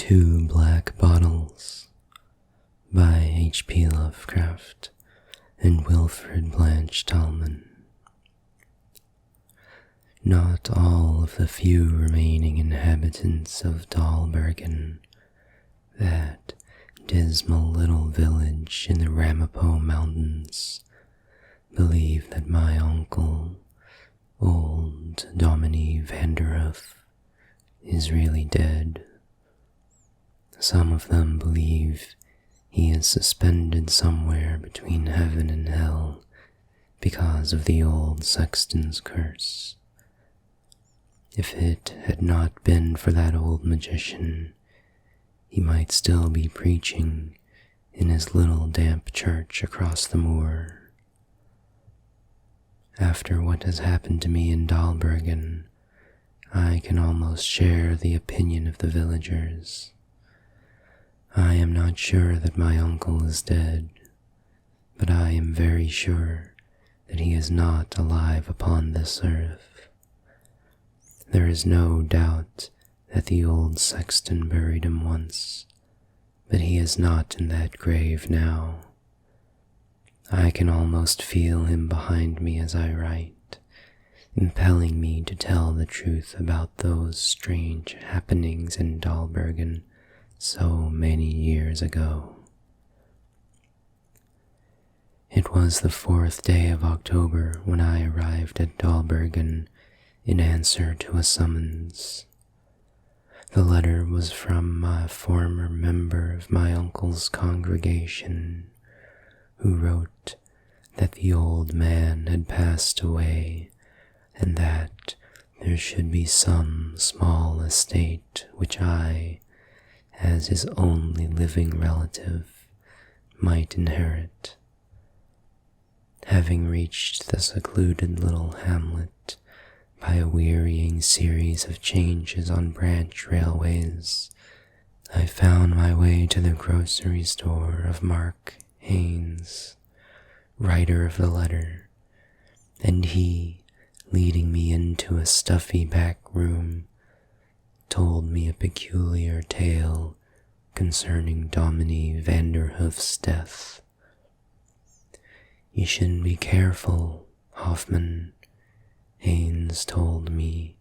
Two Black Bottles by HP Lovecraft and Wilfred Blanche Tallman. Not all of the few remaining inhabitants of Dahlbergen, that dismal little village in the Ramapo Mountains, believe that my uncle, old Dominie Vanderhoof, is really dead. Some of them believe he is suspended somewhere between heaven and hell because of the old sexton's curse. If it had not been for that old magician, he might still be preaching in his little damp church across the moor. After what has happened to me in Dahlbergen, I can almost share the opinion of the villagers. I am not sure that my uncle is dead, but I am very sure that he is not alive upon this earth. There is no doubt that the old sexton buried him once, but he is not in that grave now. I can almost feel him behind me as I write, impelling me to tell the truth about those strange happenings in Dahlbergen so many years ago. It was the 4th day of October when I arrived at Dahlbergen in answer to a summons. The letter was from a former member of my uncle's congregation, who wrote that the old man had passed away and that there should be some small estate which I, as his only living relative, might inherit. Having reached the secluded little hamlet by a wearying series of changes on branch railways, I found my way to the grocery store of Mark Haynes, writer of the letter, and he, leading me into a stuffy back room, told me a peculiar tale concerning Dominie Vanderhoof's death. "You should be careful, Hoffman," Haynes told me,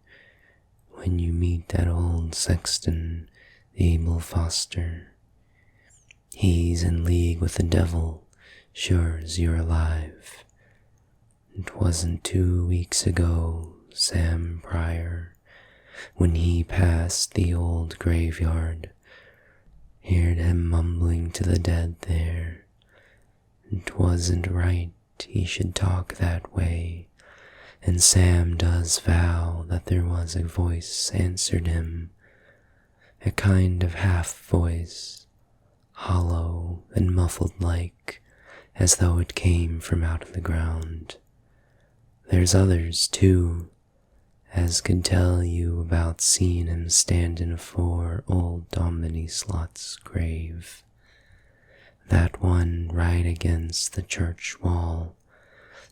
"when you meet that old sexton, Abel Foster. He's in league with the devil, sure as you're alive. It wasn't 2 weeks ago, Sam Pryor, when he passed the old graveyard, heard him mumbling to the dead there. It wasn't right he should talk that way, and Sam does vow that there was a voice answered him, a kind of half-voice, hollow and muffled like, as though it came from out of the ground. There's others, too, as could tell you about seeing him standing afore old Dominie Slot's grave. That one right against the church wall,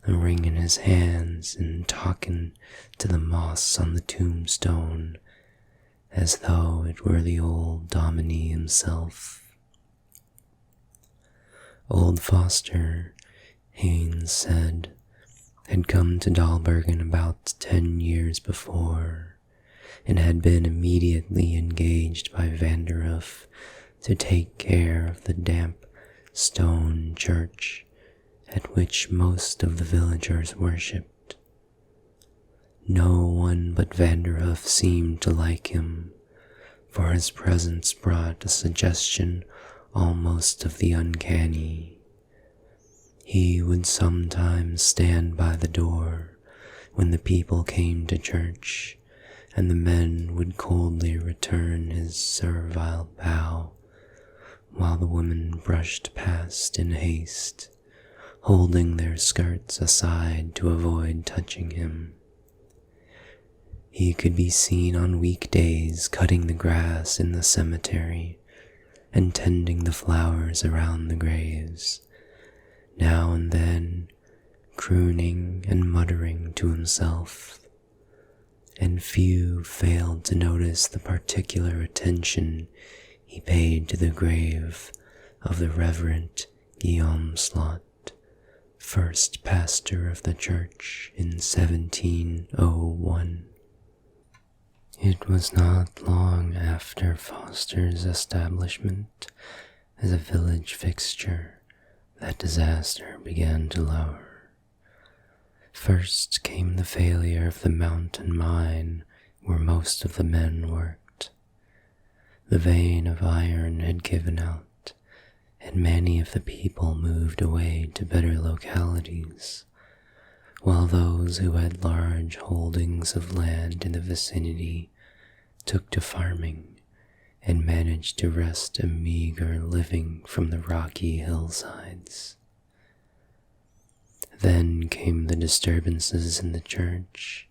wringing his hands and talking to the moss on the tombstone, as though it were the old Dominie himself. Old Foster, Haynes said, had come to Dahlbergen about 10 years before, and had been immediately engaged by Vanderhoof to take care of the damp stone church at which most of the villagers worshipped. No one but Vanderhoof seemed to like him, for his presence brought a suggestion almost of the uncanny. He would sometimes stand by the door when the people came to church, and the men would coldly return his servile bow, while the women brushed past in haste, holding their skirts aside to avoid touching him. He could be seen on weekdays cutting the grass in the cemetery and tending the flowers around the graves, now and then crooning and muttering to himself, and few failed to notice the particular attention he paid to the grave of the Reverend Guillaume Slot, first pastor of the church in 1701. It was not long after Foster's establishment as a village fixture that disaster began to lower. First came the failure of the mountain mine where most of the men worked. The vein of iron had given out, and many of the people moved away to better localities, while those who had large holdings of land in the vicinity took to farming and managed to wrest a meager living from the rocky hillsides. Then came the disturbances in the church.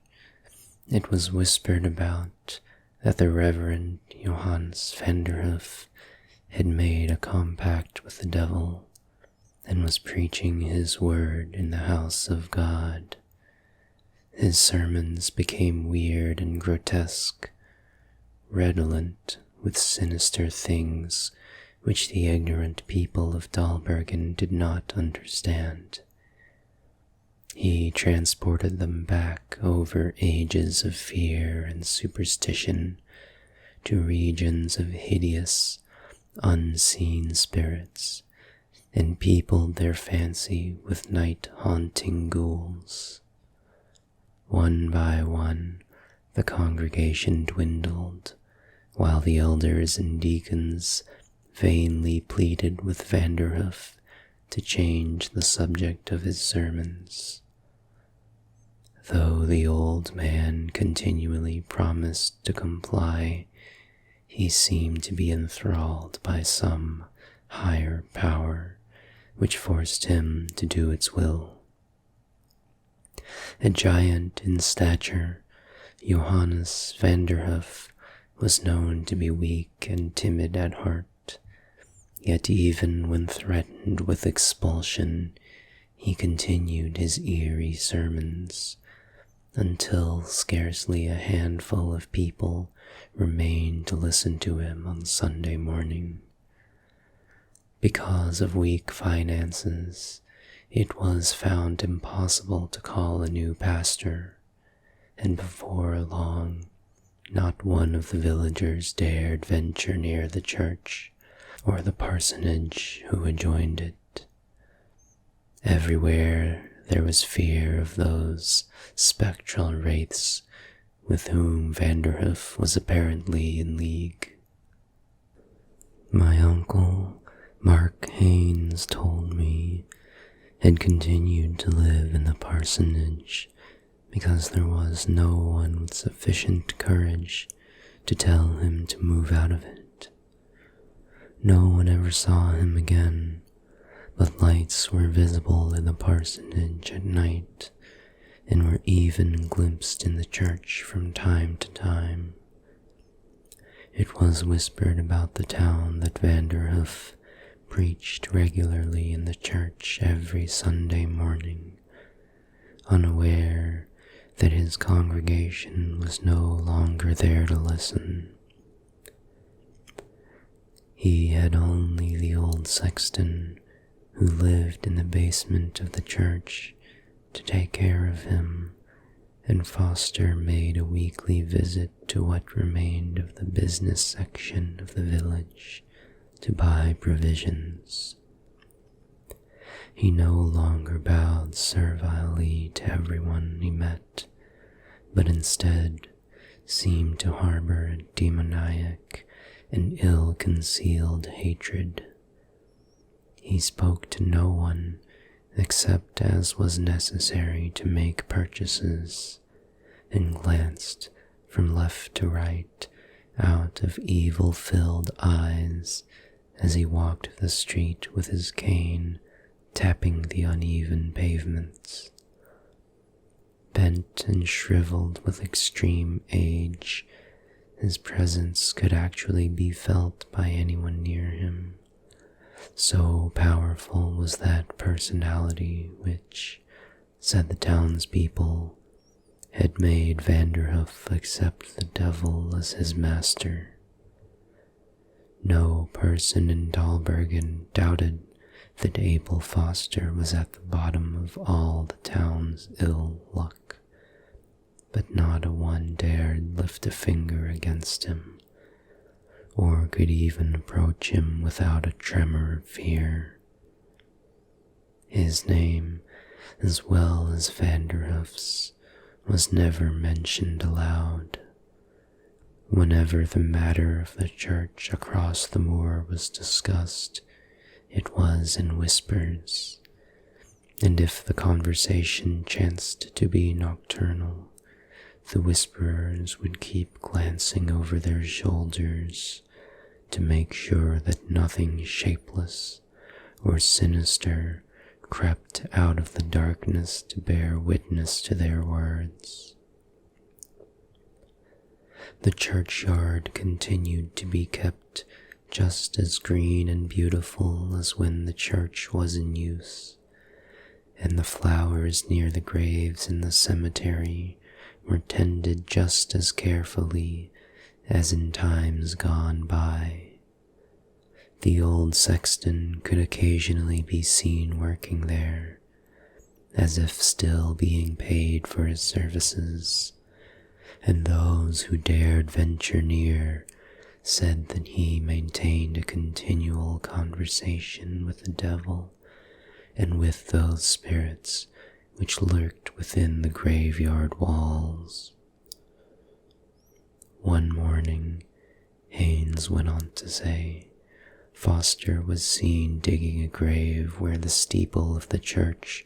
It was whispered about that the Reverend Johannes Vanderhoof had made a compact with the devil and was preaching his word in the house of God. His sermons became weird and grotesque, redolent with sinister things which the ignorant people of Dahlbergen did not understand. He transported them back over ages of fear and superstition to regions of hideous, unseen spirits, and peopled their fancy with night-haunting ghouls. One by one, the congregation dwindled, while the elders and deacons vainly pleaded with Vanderhoof to change the subject of his sermons. Though the old man continually promised to comply, he seemed to be enthralled by some higher power which forced him to do its will. A giant in stature, Johannes Vanderhoof was known to be weak and timid at heart, yet even when threatened with expulsion, he continued his eerie sermons, until scarcely a handful of people remained to listen to him on Sunday morning. Because of weak finances, it was found impossible to call a new pastor, and before long, not one of the villagers dared venture near the church or the parsonage who adjoined it. Everywhere there was fear of those spectral wraiths with whom Vanderhoof was apparently in league. My uncle, Mark Haynes, told me, had continued to live in the parsonage because there was no one with sufficient courage to tell him to move out of it. No one ever saw him again, but lights were visible in the parsonage at night, and were even glimpsed in the church from time to time. It was whispered about the town that Vanderhoof preached regularly in the church every Sunday morning, unaware that his congregation was no longer there to listen. He had only the old sexton, who lived in the basement of the church, to take care of him, and Foster made a weekly visit to what remained of the business section of the village to buy provisions. He no longer bowed servilely to everyone he met, but instead seemed to harbor a demoniac and ill-concealed hatred. He spoke to no one except as was necessary to make purchases, and glanced from left to right out of evil-filled eyes as he walked the street with his cane, tapping the uneven pavements. Bent and shriveled with extreme age, his presence could actually be felt by anyone near him. So powerful was that personality which, said the townspeople, had made Vanderhoof accept the devil as his master. No person in Dahlbergen doubted that Abel Foster was at the bottom of all the town's ill luck, but not a one dared lift a finger against him, or could even approach him without a tremor of fear. His name, as well as Vanderhoof's, was never mentioned aloud. Whenever the matter of the church across the moor was discussed, it was in whispers, and if the conversation chanced to be nocturnal, the whisperers would keep glancing over their shoulders to make sure that nothing shapeless or sinister crept out of the darkness to bear witness to their words. The churchyard continued to be kept just as green and beautiful as when the church was in use, and the flowers near the graves in the cemetery were tended just as carefully as in times gone by. The old sexton could occasionally be seen working there, as if still being paid for his services, and those who dared venture near said that he maintained a continual conversation with the devil and with those spirits which lurked within the graveyard walls. One morning, Haynes went on to say, Foster was seen digging a grave where the steeple of the church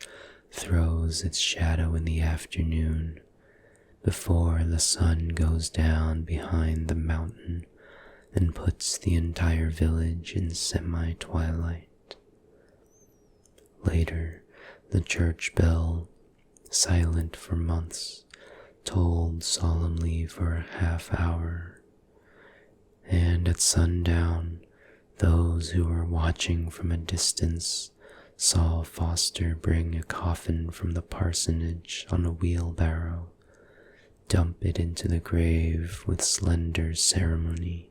throws its shadow in the afternoon, before the sun goes down behind the mountain and puts the entire village in semi-twilight. Later, the church bell, silent for months, tolled solemnly for a half-hour, and at sundown, those who were watching from a distance saw Foster bring a coffin from the parsonage on a wheelbarrow, dump it into the grave with slender ceremony,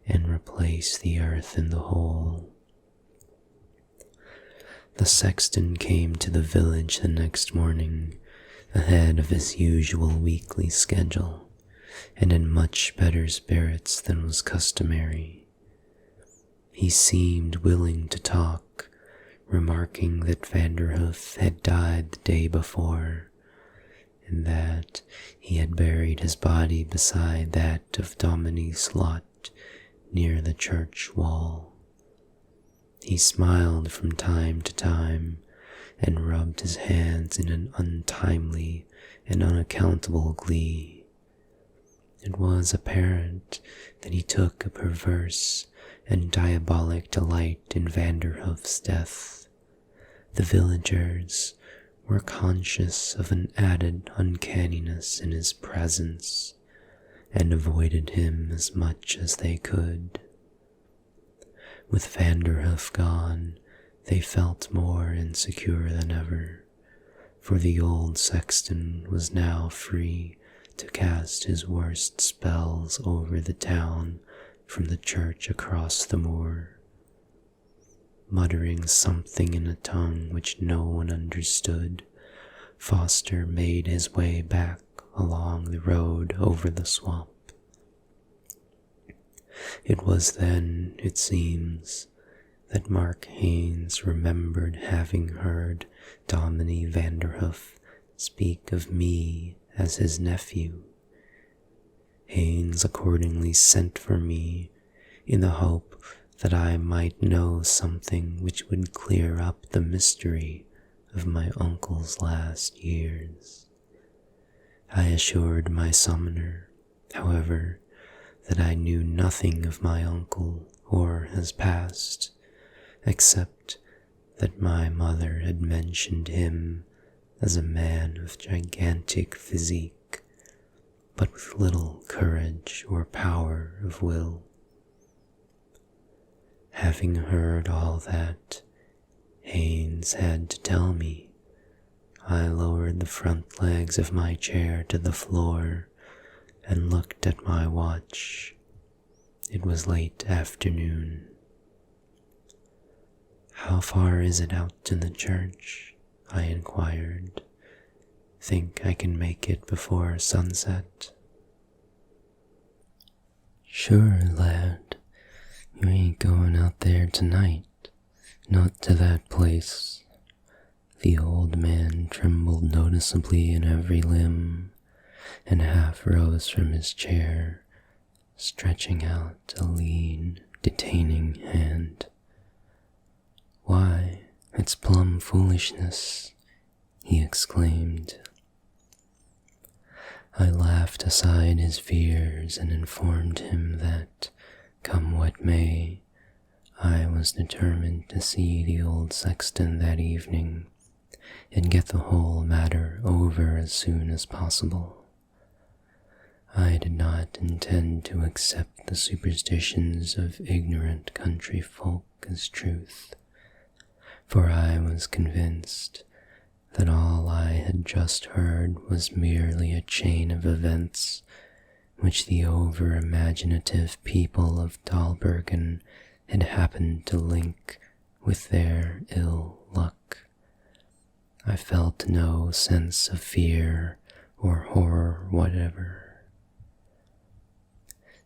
and replace the earth in the hole. The sexton came to the village the next morning, ahead of his usual weekly schedule, and in much better spirits than was customary. He seemed willing to talk, remarking that Vanderhoof had died the day before, and that he had buried his body beside that of Dominie Slot near the church wall. He smiled from time to time and rubbed his hands in an untimely and unaccountable glee. It was apparent that he took a perverse and diabolic delight in Vanderhoof's death. The villagers were conscious of an added uncanniness in his presence, and avoided him as much as they could. With Vanderhoof gone, they felt more insecure than ever, for the old sexton was now free to cast his worst spells over the town from the church across the moor. Muttering something in a tongue which no one understood, Foster made his way back along the road over the swamp. It was then, it seems, that Mark Haynes remembered having heard Dominie Vanderhoof speak of me as his nephew. Haynes accordingly sent for me in the hope that I might know something which would clear up the mystery of my uncle's last years. I assured my summoner, however, that I knew nothing of my uncle or his past, except that my mother had mentioned him as a man of gigantic physique, but with little courage or power of will. Having heard all that Haynes had to tell me, I lowered the front legs of my chair to the floor and looked at my watch. It was late afternoon. "How far is it out to the church?" I inquired. "Think I can make it before sunset?" "Sure, lad. You ain't going out there tonight. Not to that place." The old man trembled noticeably in every limb, and half rose from his chair, stretching out a lean, detaining hand. "Why, it's plumb foolishness," he exclaimed. I laughed aside his fears and informed him that, come what may, I was determined to see the old sexton that evening and get the whole matter over as soon as possible. I did not intend to accept the superstitions of ignorant country folk as truth, for I was convinced that all I had just heard was merely a chain of events which the over-imaginative people of Dahlbergen had happened to link with their ill luck. I felt no sense of fear or horror whatever.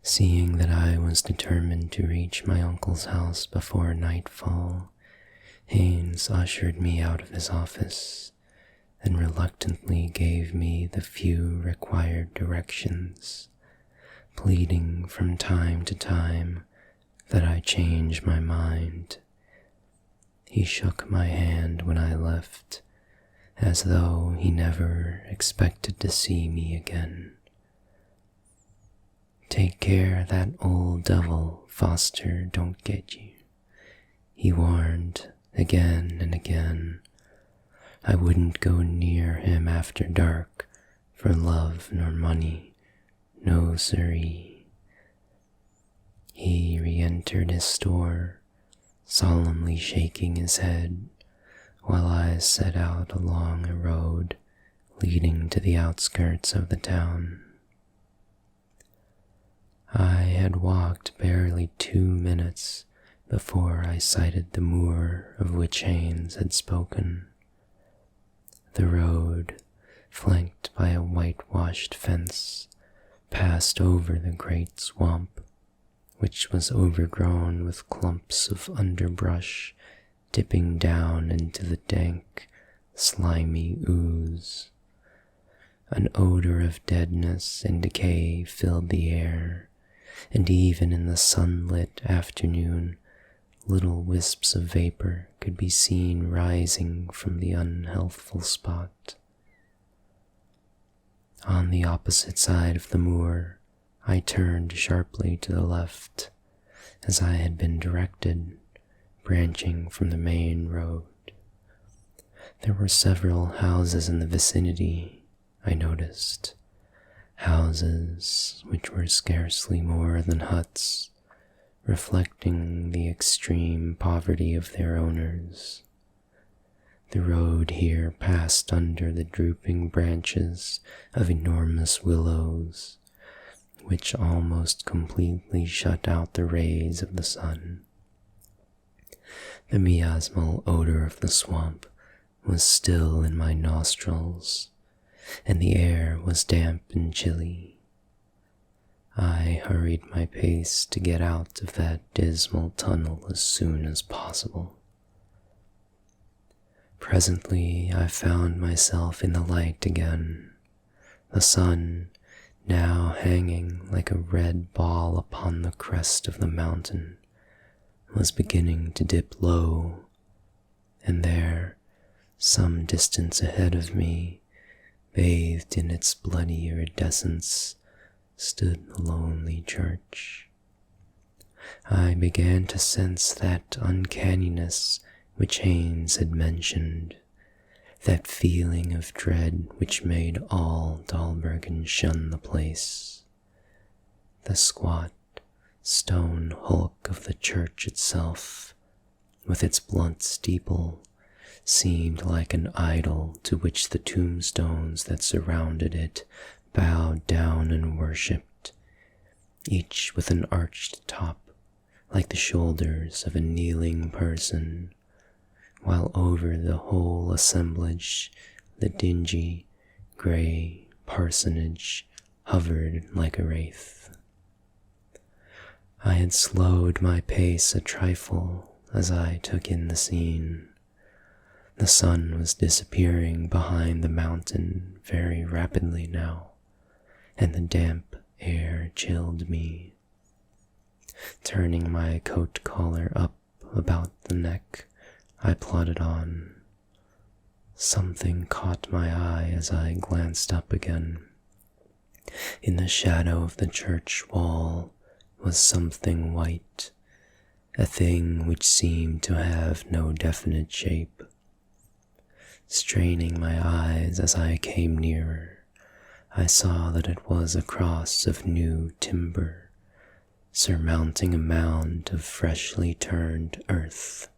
Seeing that I was determined to reach my uncle's house before nightfall, Haynes ushered me out of his office and reluctantly gave me the few required directions, pleading from time to time that I change my mind. He shook my hand when I left, as though he never expected to see me again. "Take care that old devil Foster don't get you," he warned again and again. I wouldn't go near him after dark for love nor money, no siree. He re-entered his store, solemnly shaking his head, while I set out along a road leading to the outskirts of the town. I had walked barely 2 minutes before I sighted the moor of which Haynes had spoken. The road, flanked by a whitewashed fence, passed over the great swamp, which was overgrown with clumps of underbrush dipping down into the dank, slimy ooze. An odor of deadness and decay filled the air, and even in the sunlit afternoon, little wisps of vapor could be seen rising from the unhealthful spot. On the opposite side of the moor, I turned sharply to the left, as I had been directed, branching from the main road. There were several houses in the vicinity, I noticed, houses which were scarcely more than huts, reflecting the extreme poverty of their owners. The road here passed under the drooping branches of enormous willows, which almost completely shut out the rays of the sun. The miasmal odor of the swamp was still in my nostrils, and the air was damp and chilly. I hurried my pace to get out of that dismal tunnel as soon as possible. Presently I found myself in the light again. The sun, now hanging like a red ball upon the crest of the mountain, was beginning to dip low, and there, some distance ahead of me, bathed in its bloody iridescence, stood the lonely church. I began to sense that uncanniness which Haynes had mentioned, that feeling of dread which made all Dahlbergen shun the place. The squat, stone hulk of the church itself, with its blunt steeple, seemed like an idol to which the tombstones that surrounded it bowed down and worshipped, each with an arched top like the shoulders of a kneeling person, while over the whole assemblage the dingy, grey parsonage hovered like a wraith. I had slowed my pace a trifle as I took in the scene. The sun was disappearing behind the mountain very rapidly now, and the damp air chilled me. Turning my coat collar up about the neck, I plodded on. Something caught my eye as I glanced up again. In the shadow of the church wall was something white, a thing which seemed to have no definite shape. Straining my eyes as I came nearer, I saw that it was a cross of new timber, surmounting a mound of freshly turned earth.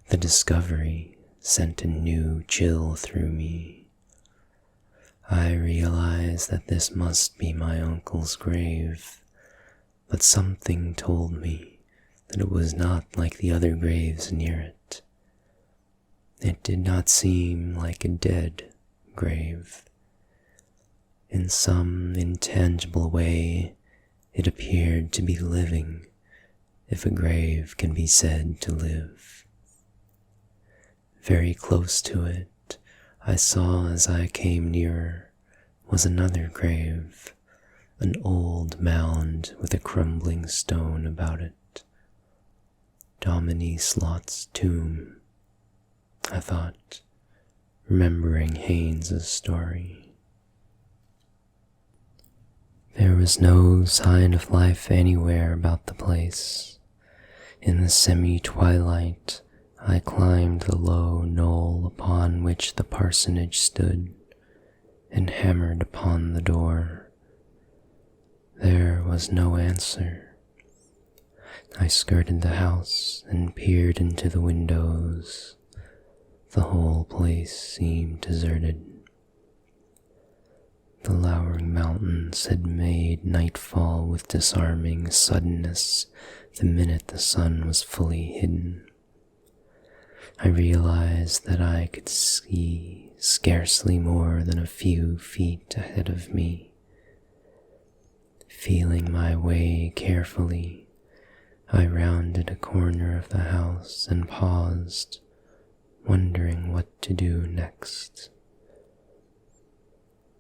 The discovery sent a new chill through me. I realized that this must be my uncle's grave, but something told me that it was not like the other graves near it. It did not seem like a dead grave. In some intangible way, it appeared to be living, if a grave can be said to live. Very close to it, I saw as I came nearer, was another grave, an old mound with a crumbling stone about it. Dominie Slot's tomb, I thought, remembering Haynes's story. There was no sign of life anywhere about the place. In the semi-twilight, I climbed the low knoll upon which the parsonage stood, and hammered upon the door. There was no answer. I skirted the house and peered into the windows. The whole place seemed deserted. The lowering mountains had made nightfall with disarming suddenness the minute the sun was fully hidden. I realized that I could see scarcely more than a few feet ahead of me. Feeling my way carefully, I rounded a corner of the house and paused, wondering what to do next.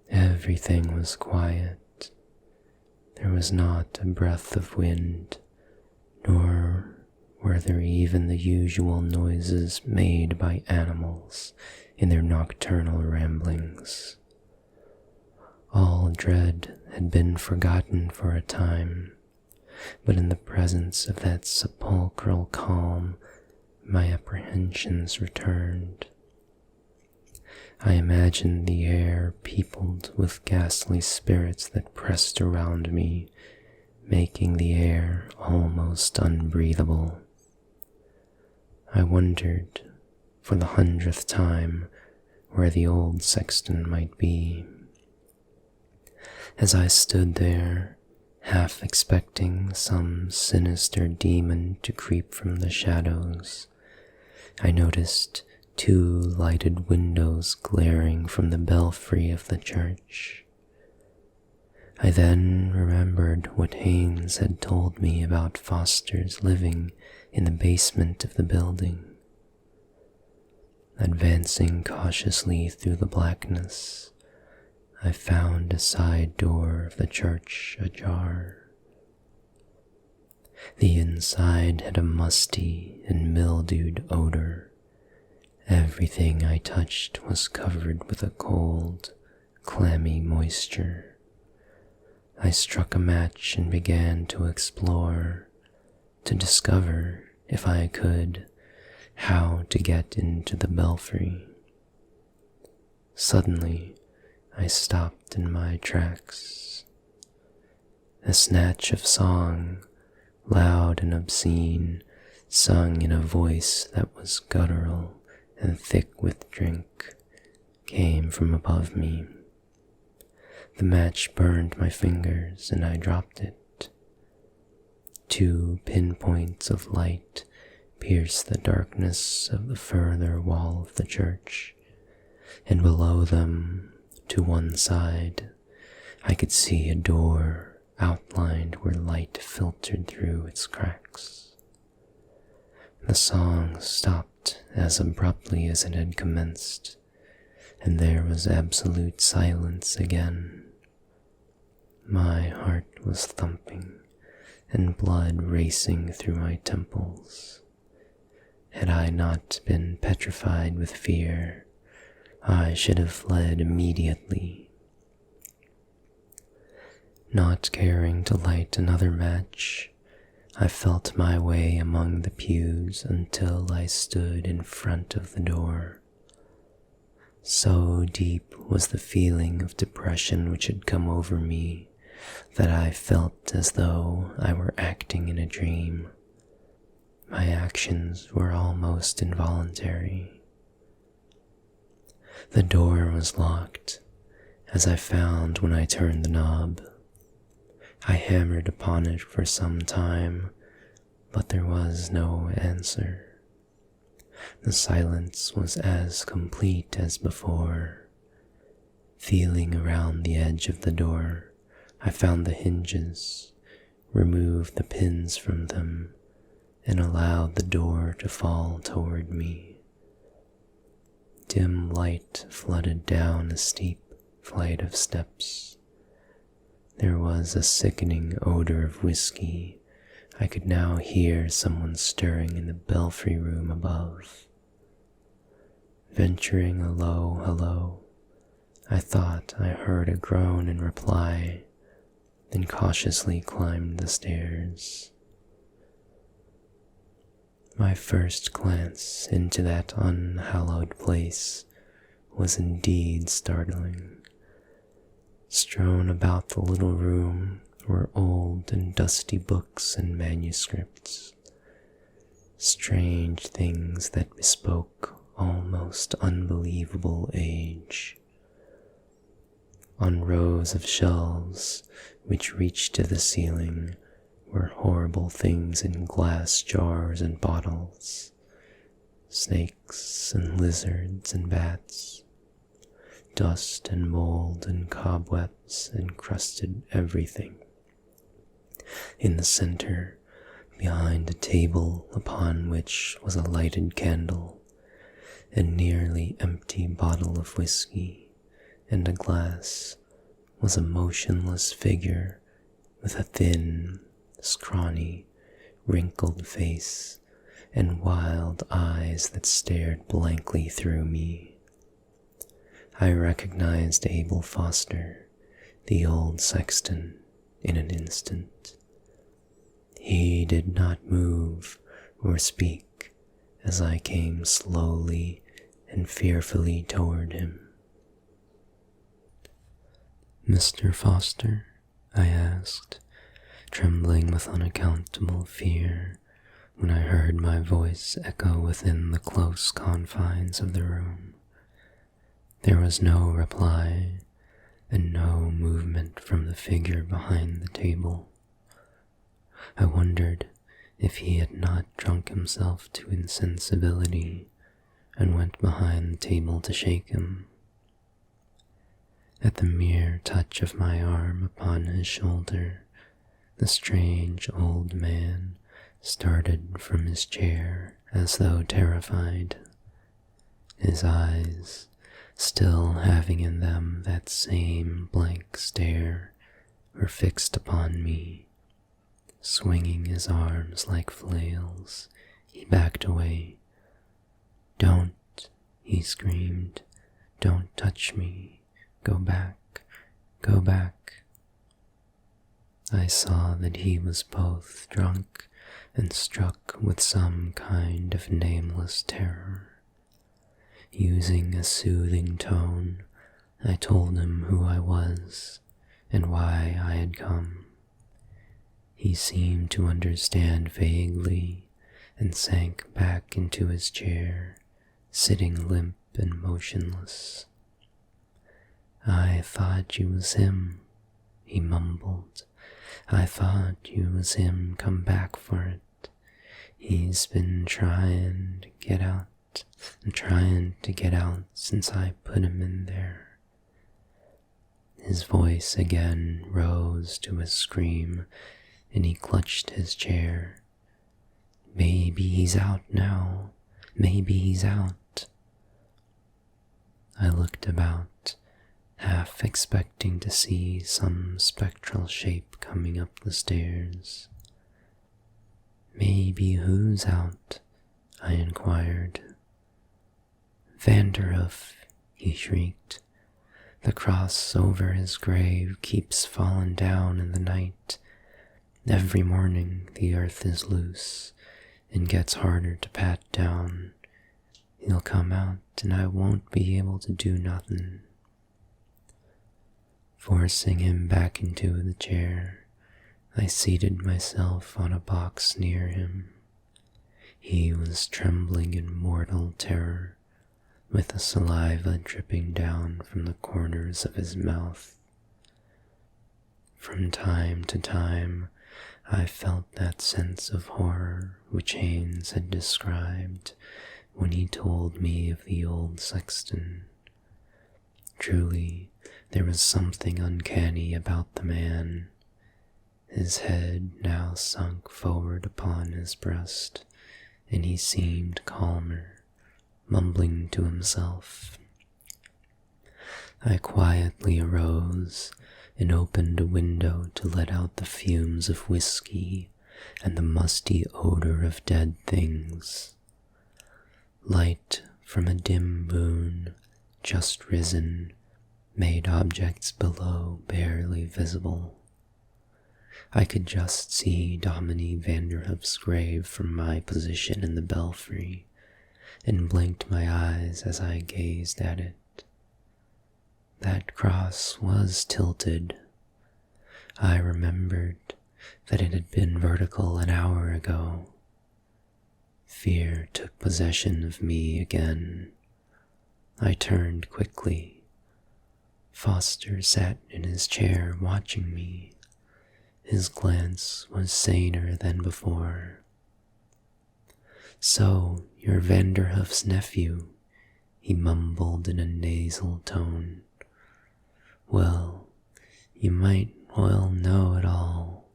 Everything was quiet. There was not a breath of wind, nor were there even the usual noises made by animals in their nocturnal ramblings. All dread had been forgotten for a time, but in the presence of that sepulchral calm, my apprehensions returned. I imagined the air peopled with ghastly spirits that pressed around me, making the air almost unbreathable. I wondered, for the 100th time, where the old sexton might be. As I stood there, half expecting some sinister demon to creep from the shadows, I noticed 2 lighted windows glaring from the belfry of the church. I then remembered what Haynes had told me about Foster's living in the basement of the building. Advancing cautiously through the blackness, I found a side door of the church ajar. The inside had a musty and mildewed odor. Everything I touched was covered with a cold, clammy moisture. I struck a match and began to explore, to discover, if I could, how to get into the belfry. Suddenly, I stopped in my tracks. A snatch of song, loud and obscene, sung in a voice that was guttural and thick with drink, came from above me. The match burned my fingers and I dropped it. 2 pinpoints of light pierced the darkness of the further wall of the church, and below them, to one side, I could see a door outlined where light filtered through its cracks. The song stopped as abruptly as it had commenced, and there was absolute silence again. My heart was thumping and blood racing through my temples. Had I not been petrified with fear, I should have fled immediately. Not caring to light another match, I felt my way among the pews until I stood in front of the door. So deep was the feeling of depression which had come over me that I felt as though I were acting in a dream. My actions were almost involuntary. The door was locked, as I found when I turned the knob. I hammered upon it for some time, but there was no answer. The silence was as complete as before. Feeling around the edge of the door, I found the hinges, removed the pins from them, and allowed the door to fall toward me. Dim light flooded down a steep flight of steps. There was a sickening odor of whiskey. I could now hear someone stirring in the belfry room above. Venturing a low hello, I thought I heard a groan in reply, then cautiously climbed the stairs. My first glance into that unhallowed place was indeed startling. Strewn about the little room were old and dusty books and manuscripts, strange things that bespoke almost unbelievable age. On rows of shelves which reached to the ceiling were horrible things in glass jars and bottles, snakes and lizards and bats. Dust and mold and cobwebs encrusted everything. In the center, behind a table upon which was a lighted candle, a nearly empty bottle of whiskey, and a glass, was a motionless figure with a thin, scrawny, wrinkled face and wild eyes that stared blankly through me. I recognized Abel Foster, the old sexton, in an instant. He did not move or speak as I came slowly and fearfully toward him. "Mr. Foster?" I asked, trembling with unaccountable fear when I heard my voice echo within the close confines of the room. There was no reply, and no movement from the figure behind the table. I wondered if he had not drunk himself to insensibility and went behind the table to shake him. At the mere touch of my arm upon his shoulder, the strange old man started from his chair as though terrified. His eyes, still having in them that same blank stare, were fixed upon me. Swinging his arms like flails, he backed away. "Don't," he screamed. "Don't touch me. Go back. Go back." I saw that he was both drunk and struck with some kind of nameless terror. Using a soothing tone, I told him who I was and why I had come. He seemed to understand vaguely and sank back into his chair, sitting limp and motionless. "I thought you was him," he mumbled, I thought you was him come back for it. He's been trying to get out since I put him in there. His voice again rose to a scream, and he clutched his chair. Maybe he's out now. Maybe he's out. I looked about, half expecting to see some spectral shape coming up the stairs. Maybe who's out? I inquired. Vanderhoof, he shrieked. The cross over his grave keeps falling down in the night. Every morning the earth is loose and gets harder to pat down. He'll come out and I won't be able to do nothing. Forcing him back into the chair, I seated myself on a box near him. He was trembling in mortal terror, with the saliva dripping down from the corners of his mouth. From time to time, I felt that sense of horror which Haynes had described when he told me of the old sexton. Truly, there was something uncanny about the man. His head now sunk forward upon his breast, and he seemed calmer, mumbling to himself. I quietly arose and opened a window to let out the fumes of whiskey and the musty odor of dead things. Light from a dim moon, just risen, made objects below barely visible. I could just see Dominie Vanderhoof's grave from my position in the belfry, and blinked my eyes as I gazed at it. That cross was tilted. I remembered that it had been vertical an hour ago. Fear took possession of me again. I turned quickly. Foster sat in his chair watching me. His glance was saner than before. "So, you're Vanderhoof's nephew," he mumbled in a nasal tone. "Well, you might well know it all.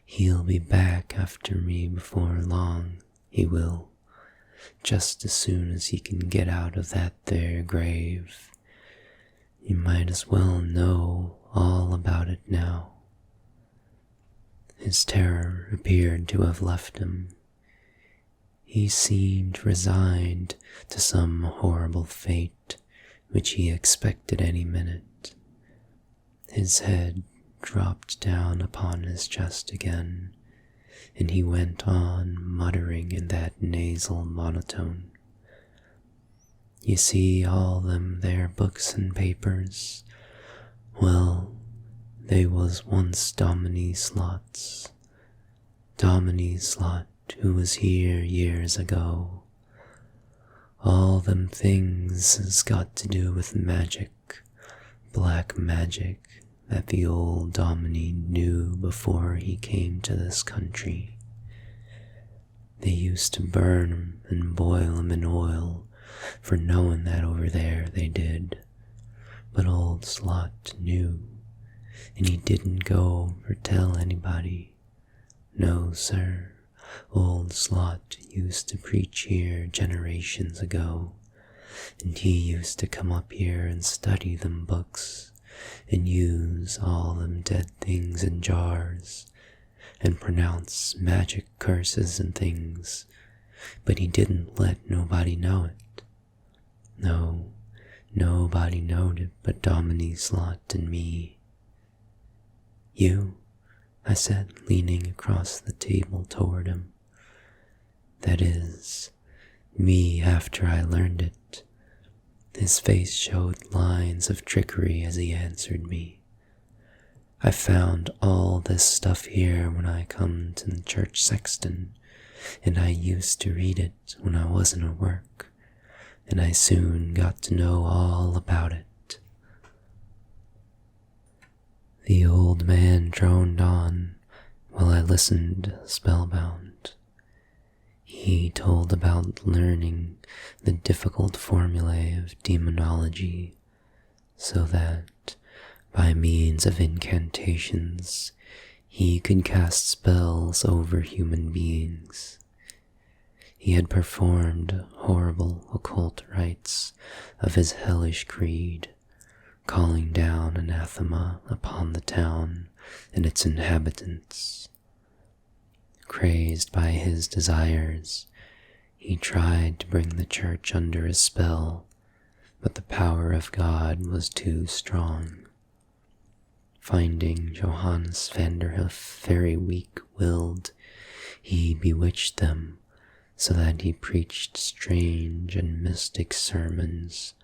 He'll be back after me before long, he will, just as soon as he can get out of that there grave. You might as well know all about it now." His terror appeared to have left him. He seemed resigned to some horrible fate which he expected any minute. His head dropped down upon his chest again, and he went on muttering in that nasal monotone. "You see all them there books and papers? Well, they was once Dominie Slot's. Dominie Slot, who was here years ago. All them things has got to do with magic, black magic, that the old Dominie knew before he came to this country. They used to burn 'em and boil 'em in oil, for knowing that over there they did. But old Slot knew, and he didn't go or tell anybody. No, sir, old Slot used to preach here generations ago, and he used to come up here and study them books, and use all them dead things in jars, and pronounce magic curses and things, but he didn't let nobody know it. No, nobody knowed it but Dominie Slot and me." "You?" I said, leaning across the table toward him. "That is, me after I learned it." His face showed lines of trickery as he answered me. "I found all this stuff here when I come to the church sexton, and I used to read it when I wasn't at work, and I soon got to know all about it." The old man droned on while I listened spellbound. He told about learning the difficult formulae of demonology so that, by means of incantations, he could cast spells over human beings. He had performed horrible occult rites of his hellish creed, calling down anathema upon the town and its inhabitants. Crazed by his desires, he tried to bring the church under his spell, but the power of God was too strong. Finding Johannes Vanderhoof very weak-willed, he bewitched them so that he preached strange and mystic sermons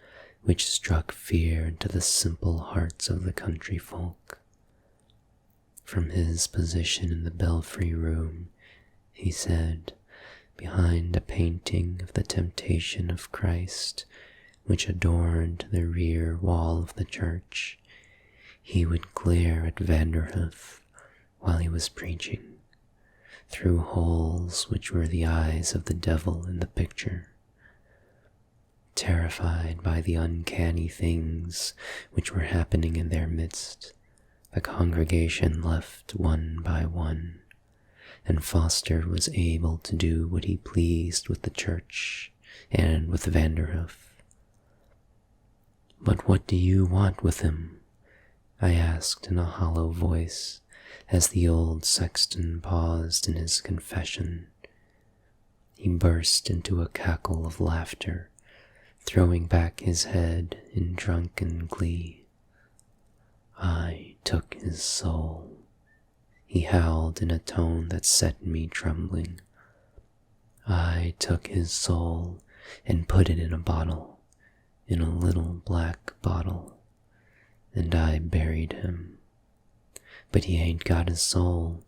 which struck fear into the simple hearts of the country folk. From his position in the belfry room, he said, behind a painting of the Temptation of Christ which adorned the rear wall of the church, he would glare at Vanderhoof while he was preaching, through holes which were the eyes of the devil in the picture. Terrified by the uncanny things which were happening in their midst, the congregation left one by one, and Foster was able to do what he pleased with the church and with Vanderhoof. "But what do you want with him?" I asked in a hollow voice as the old sexton paused in his confession. He burst into a cackle of laughter, throwing back his head in drunken glee. "I took his soul," he howled in a tone that set me trembling. "I took his soul and put it in a bottle, in a little black bottle, and I buried him. But he ain't got his soul,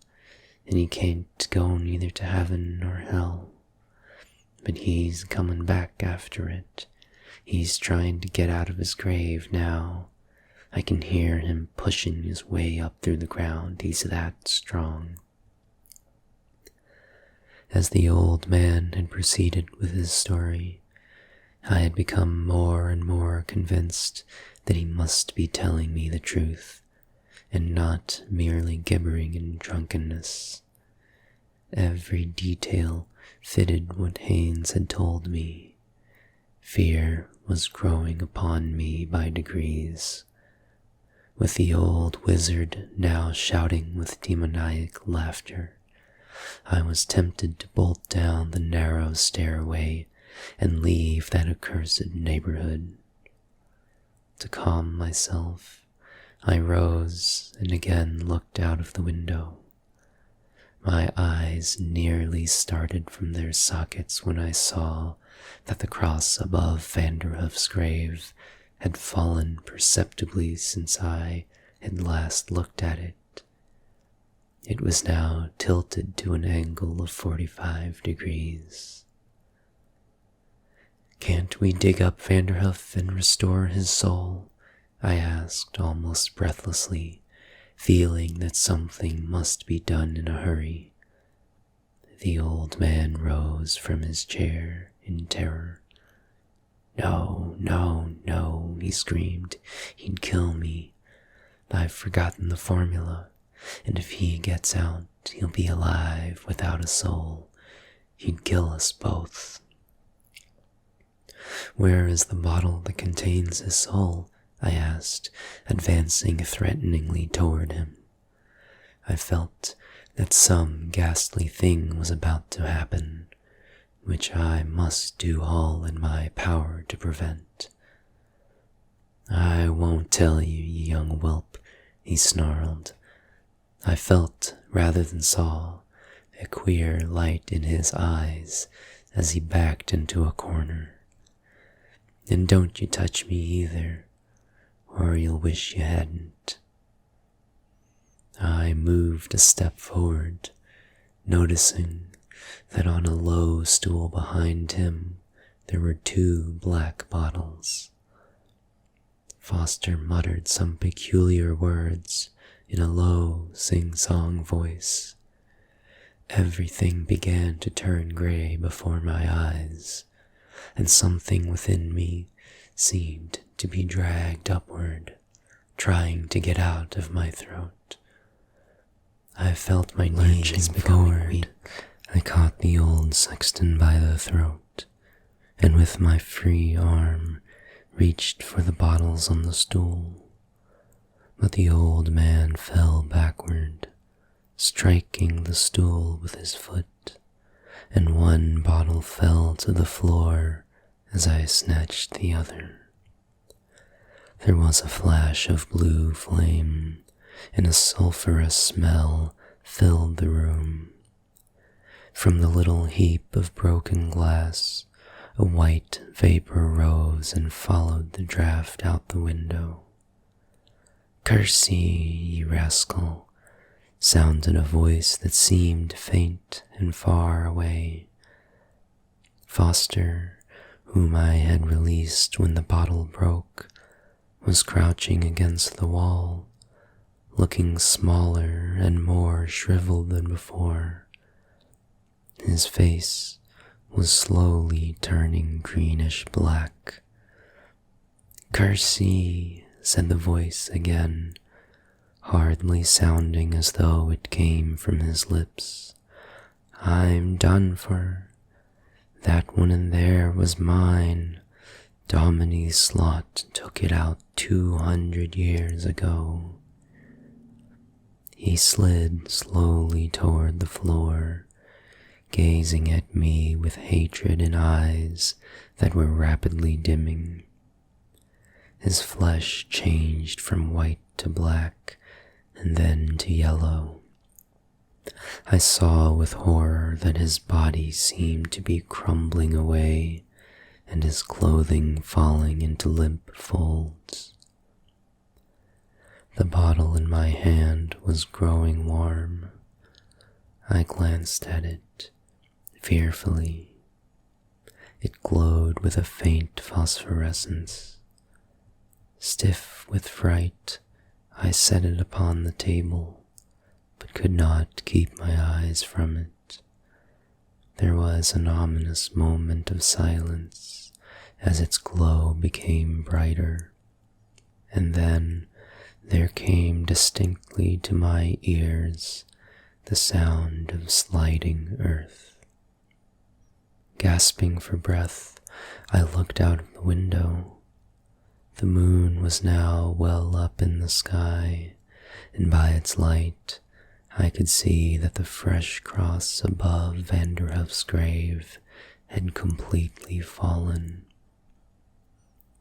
and he can't go neither to heaven nor hell. But he's comin' back after it. He's trying to get out of his grave now. I can hear him pushing his way up through the ground. He's that strong." As the old man had proceeded with his story, I had become more and more convinced that he must be telling me the truth, and not merely gibbering in drunkenness. Every detail fitted what Haynes had told me. Fear was growing upon me by degrees. With the old wizard now shouting with demoniac laughter, I was tempted to bolt down the narrow stairway and leave that accursed neighborhood. To calm myself, I rose and again looked out of the window. My eyes nearly started from their sockets when I saw that the cross above Vanderhoof's grave had fallen perceptibly since I had last looked at it. It was now tilted to an angle of 45 degrees. "Can't we dig up Vanderhoof and restore his soul?" I asked almost breathlessly, feeling that something must be done in a hurry. The old man rose from his chair in terror. "No, no, no," he screamed. "He'd kill me. I've forgotten the formula, and if he gets out, he'll be alive without a soul. He'd kill us both." "Where is the bottle that contains his soul?" I asked, advancing threateningly toward him. I felt that some ghastly thing was about to happen, which I must do all in my power to prevent. "I won't tell you, you young whelp," he snarled. I felt, rather than saw, a queer light in his eyes as he backed into a corner. "And don't you touch me either, or you'll wish you hadn't." I moved a step forward, noticing that on a low stool behind him there were 2 black bottles. Foster muttered some peculiar words in a low, sing-song voice. Everything began to turn gray before my eyes, and something within me seemed to be dragged upward, trying to get out of my throat. I felt my knees becoming weak. I caught the old sexton by the throat, and with my free arm reached for the bottles on the stool. But the old man fell backward, striking the stool with his foot, and one bottle fell to the floor as I snatched the other. There was a flash of blue flame, and a sulphurous smell filled the room. From the little heap of broken glass, a white vapor rose and followed the draught out the window. "Curse ye, rascal," sounded a voice that seemed faint and far away. Foster, whom I had released when the bottle broke, was crouching against the wall, looking smaller and more shriveled than before. His face was slowly turning greenish black. "Curse ye," said the voice again, hardly sounding as though it came from his lips. "I'm done for. That one in there was mine. Dominie Slot took it out 200 years ago." He slid slowly toward the floor, gazing at me with hatred in eyes that were rapidly dimming. His flesh changed from white to black and then to yellow. I saw with horror that his body seemed to be crumbling away and his clothing falling into limp folds. The bottle in my hand was growing warm. I glanced at it fearfully. It glowed with a faint phosphorescence. Stiff with fright, I set it upon the table, but could not keep my eyes from it. There was an ominous moment of silence as its glow became brighter, and then there came distinctly to my ears the sound of sliding earth. Gasping for breath, I looked out of the window. The moon was now well up in the sky, and by its light I could see that the fresh cross above Vanderhoof's grave had completely fallen.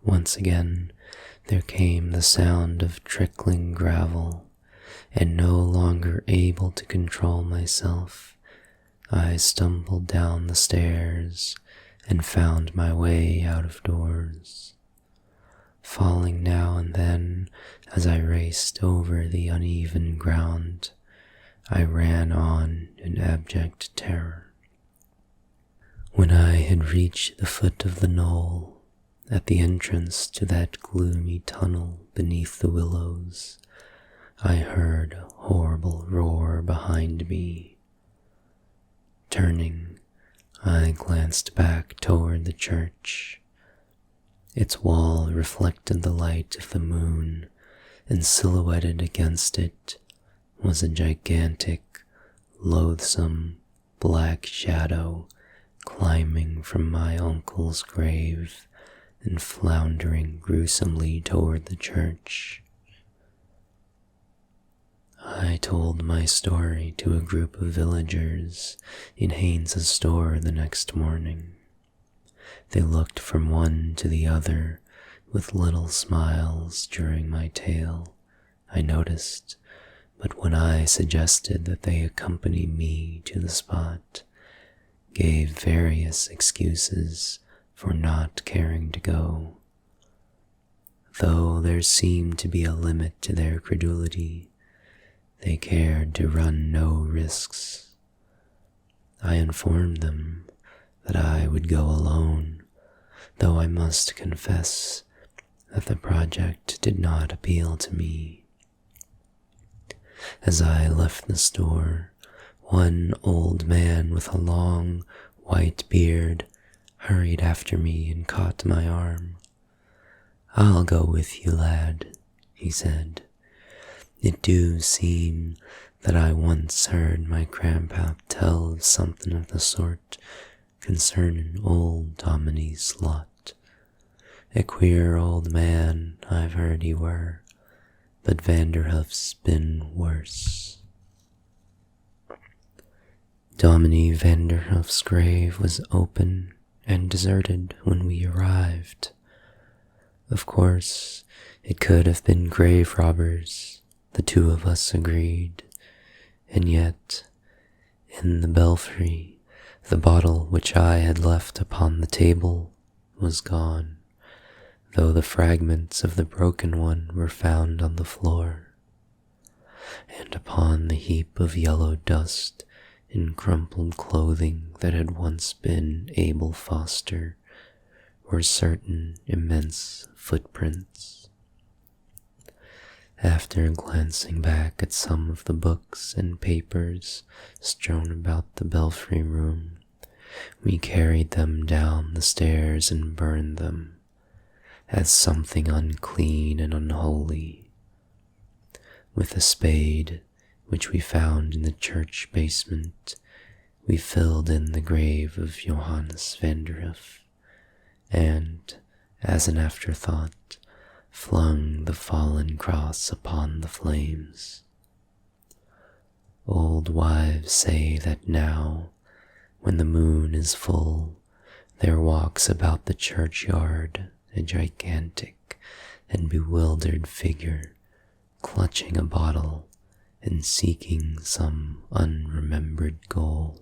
Once again there came the sound of trickling gravel, and no longer able to control myself, I stumbled down the stairs and found my way out of doors. Falling now and then as I raced over the uneven ground, I ran on in abject terror. When I had reached the foot of the knoll, at the entrance to that gloomy tunnel beneath the willows, I heard a horrible roar behind me. Turning, I glanced back toward the church. Its wall reflected the light of the moon, and silhouetted against it was a gigantic, loathsome, black shadow climbing from my uncle's grave and floundering gruesomely toward the church. I told my story to a group of villagers in Haynes's store the next morning. They looked from one to the other with little smiles during my tale, I noticed, but when I suggested that they accompany me to the spot, gave various excuses for not caring to go. Though there seemed to be a limit to their credulity, they cared to run no risks. I informed them that I would go alone, though I must confess that the project did not appeal to me. As I left the store, one old man with a long white beard hurried after me and caught my arm. "I'll go with you, lad," he said. "It do seem that I once heard my grandpap tell of something of the sort concerning old Dominie's lot. A queer old man I've heard he were, but Vanderhoof's been worse." Dominie Vanderhoof's grave was open and deserted when we arrived. Of course, it could have been grave robbers, the two of us agreed, and yet, in the belfry, the bottle which I had left upon the table was gone, though the fragments of the broken one were found on the floor, and upon the heap of yellow dust and crumpled clothing that had once been Abel Foster were certain immense footprints. After glancing back at some of the books and papers strewn about the belfry room, we carried them down the stairs and burned them as something unclean and unholy. With a spade, which we found in the church basement, we filled in the grave of Johannes Vanderhoof, and, as an afterthought, flung the fallen cross upon the flames. Old wives say that now, when the moon is full, there walks about the churchyard a gigantic and bewildered figure, clutching a bottle and seeking some unremembered goal.